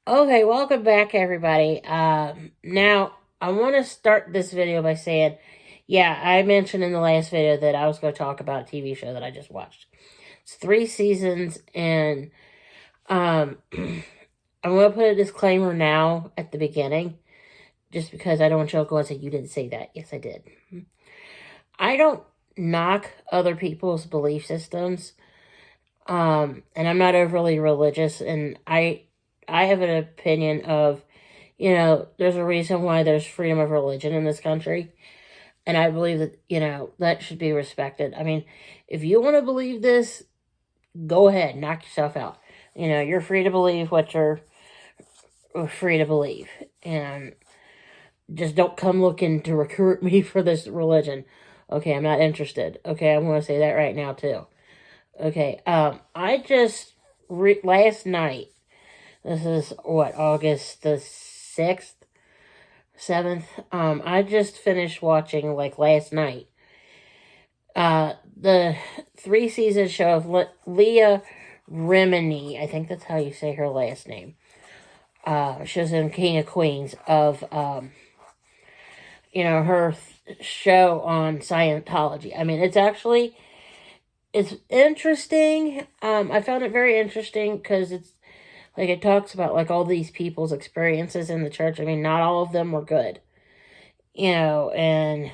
Okay, welcome back, everybody. Now, I want to start this video by saying, yeah, I mentioned in the last video that I was going to talk about a TV show that I just watched. It's 3 seasons, and I'm going to put a disclaimer now at the beginning, just because I don't want y'all to go and say, you didn't say that. Yes, I did. I don't knock other people's belief systems, and I'm not overly religious, and I have an opinion of, there's a reason why there's freedom of religion in this country. And I believe that, that should be respected. I mean, if you want to believe this, go ahead, knock yourself out. You're free to believe what you're free to believe. And just don't come looking to recruit me for this religion. Okay, I'm not interested. Okay, I want to say that right now, too. Okay, I just, last night, this is August the 6th, 7th. I just finished watching last night. The 3-season show of Leah Remini. I think that's how you say her last name. She was in King of Queens of, her show on Scientology. I mean, it's interesting. I found it very interesting because it talks about, all these people's experiences in the church. I mean, not all of them were good. And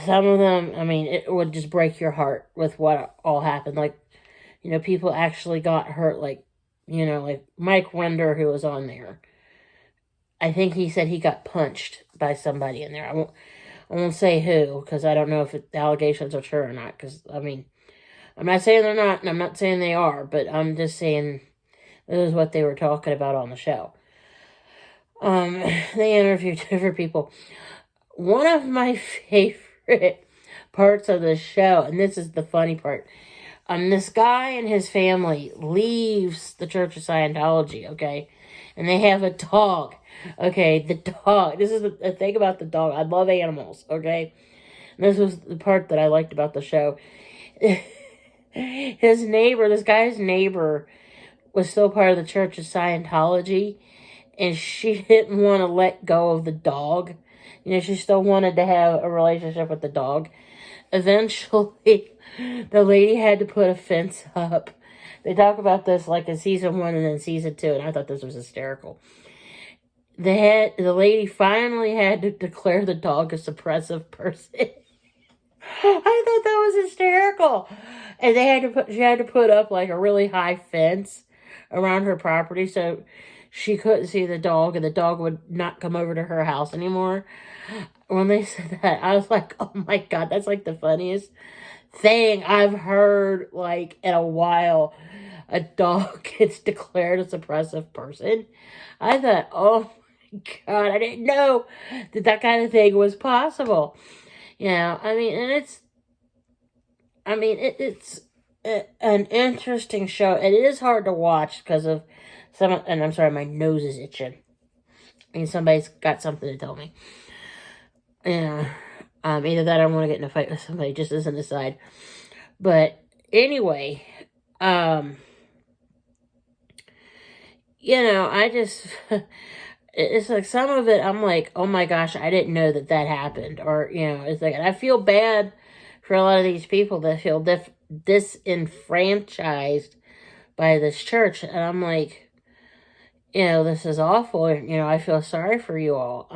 some of them, I mean, it would just break your heart with what all happened. People actually got hurt, like Mike Render, who was on there. I think he said he got punched by somebody in there. I won't say who, because I don't know if the allegations are true or not, because, I mean, I'm not saying they're not, and I'm not saying they are, but I'm just saying this is what they were talking about on the show. They interviewed different people. One of my favorite parts of the show, and this is the funny part, this guy and his family leaves the Church of Scientology, okay? And they have a dog, okay? The dog, this is the thing about the dog. I love animals, okay? And this was the part that I liked about the show. His neighbor, this guy's neighbor, was still part of the Church of Scientology, and she didn't want to let go of the dog. She still wanted to have a relationship with the dog. Eventually, the lady had to put a fence up. They talk about this in season 1 and then season 2, and I thought this was hysterical. The lady finally had to declare the dog a suppressive person. I thought that was hysterical. And she had to put up a really high fence around her property so she couldn't see the dog, and the dog would not come over to her house anymore. When they said that, I was like, oh my God, that's the funniest thing I've heard in a while. A dog gets declared a suppressive person. I thought, oh my God, I didn't know that kind of thing was possible. I mean, and it's an interesting show. It is hard to watch because of and I'm sorry, my nose is itching. I mean, somebody's got something to tell me. Either that or I'm going to get in a fight with somebody, just as an aside. But anyway, I just, it's some of it, I'm like, oh my gosh, I didn't know that happened. Or, it's I feel bad for a lot of these people that feel disenfranchised by this church. And I'm like, this is awful. I feel sorry for you all.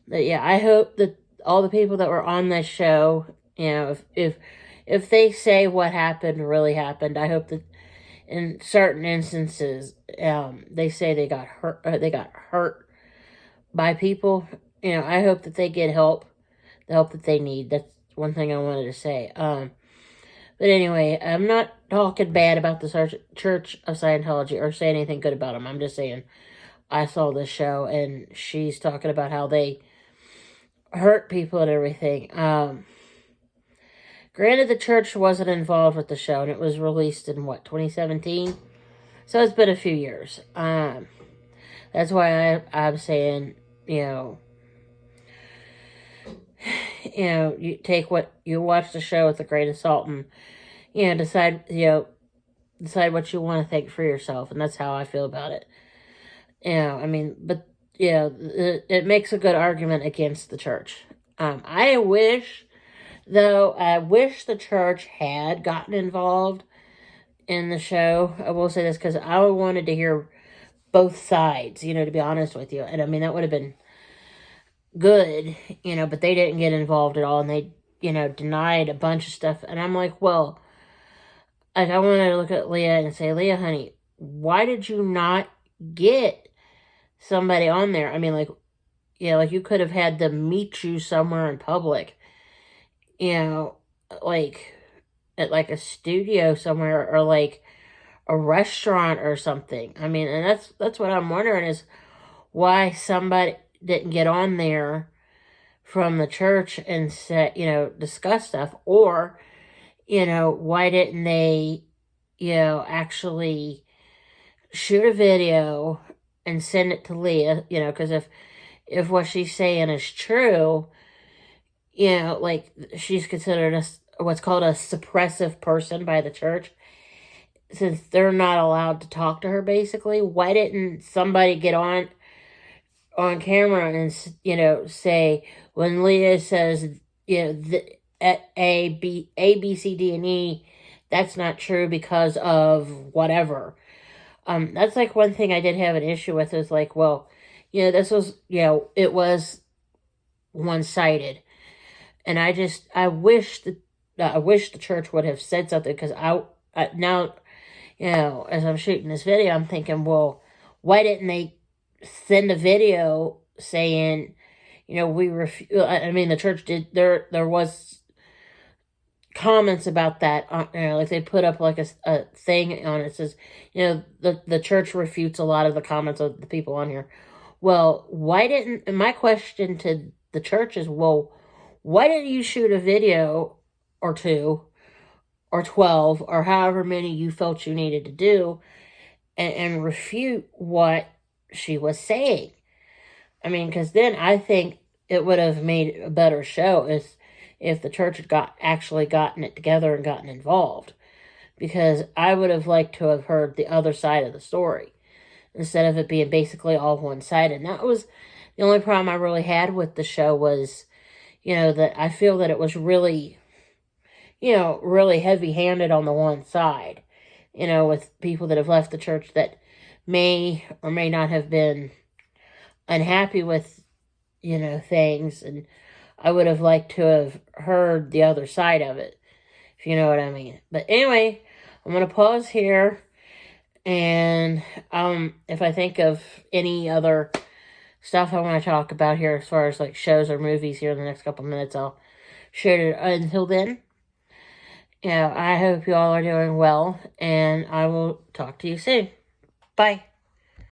But yeah, I hope that all the people that were on this show, if they say what happened really happened, I hope that in certain instances, they say they got hurt by people. I hope that they get help, the help that they need. That's one thing I wanted to say. But anyway, I'm not talking bad about the Church of Scientology or say anything good about them. I'm just saying I saw this show, and she's talking about how they hurt people and everything. Granted, the church wasn't involved with the show, and it was released in, 2017? So it's been a few years. That's why I'm saying, you you take you watch the show with a grain of salt and, decide, the decide what you want to think for yourself, and that's how I feel about it. I mean, but it makes a good argument against the church. I wish the church had gotten involved in the show. I will say this because I wanted to hear both sides, to be honest with you. And I mean, that would have been good, but they didn't get involved at all, and they, denied a bunch of stuff. And I'm like, well, like, I wanted to look at Leah and say, Leah, honey, why did you not get somebody on there? I mean, like, like you could have had them meet you somewhere in public, like at like a studio somewhere, or like a restaurant or something. I mean, and that's what I'm wondering is why somebody didn't get on there from the church and discuss stuff, or, why didn't they, actually shoot a video and send it to Leah, because if what she's saying is true, like she's considered what's called a suppressive person by the church, since they're not allowed to talk to her, basically. Why didn't somebody get on camera and, say, when Leah says, A, B, C, D, and E, that's not true because of whatever. That's like one thing I did have an issue with, is like, well, this was, it was one-sided. And I wish the church would have said something, because now, as I'm shooting this video, I'm thinking, well, why didn't they send a video saying, we refuse? I mean, the church did, there was comments about that, like they put up like a thing on it, says, the church refutes a lot of the comments of the people on here. Well, my question to the church is, well, why didn't you shoot a video or 2 or 12 or however many you felt you needed to do and refute what she was saying? I mean, because then I think it would have made a better show if the church had actually gotten it together and gotten involved. Because I would have liked to have heard the other side of the story, instead of it being basically all one-sided. And that was the only problem I really had with the show, was, that I feel that it was really, really heavy-handed on the one side, with people that have left the church that may or may not have been unhappy with, things. And I would have liked to have heard the other side of it, if you know what I mean. But anyway, I'm going to pause here. And if I think of any other stuff I want to talk about here, as far as like shows or movies here in the next couple minutes, I'll share it. Until then, I hope you all are doing well, and I will talk to you soon. Bye.